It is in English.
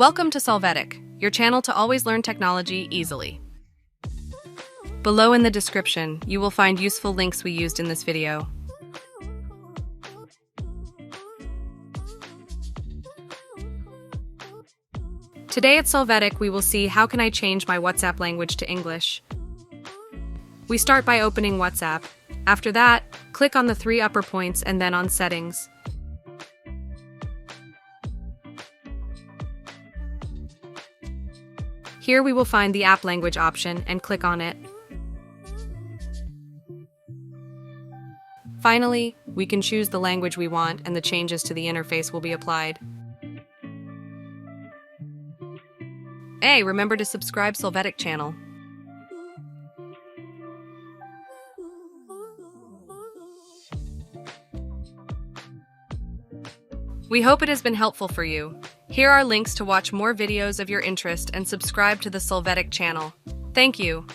Welcome to Solvetic, your channel to always learn technology easily. Below in the description, you will find useful links we used in this video. Today at Solvetic, we will see how can I change my WhatsApp language to English. We start by opening WhatsApp. After that, click on the three upper points and then on Settings. Here we will find the app language option and click on it. Finally, we can choose the language we want and the changes to the interface will be applied. Hey, remember to subscribe Solvetic channel. We hope it has been helpful for you. Here are links to watch more videos of your interest and subscribe to the Solvetic channel. Thank you.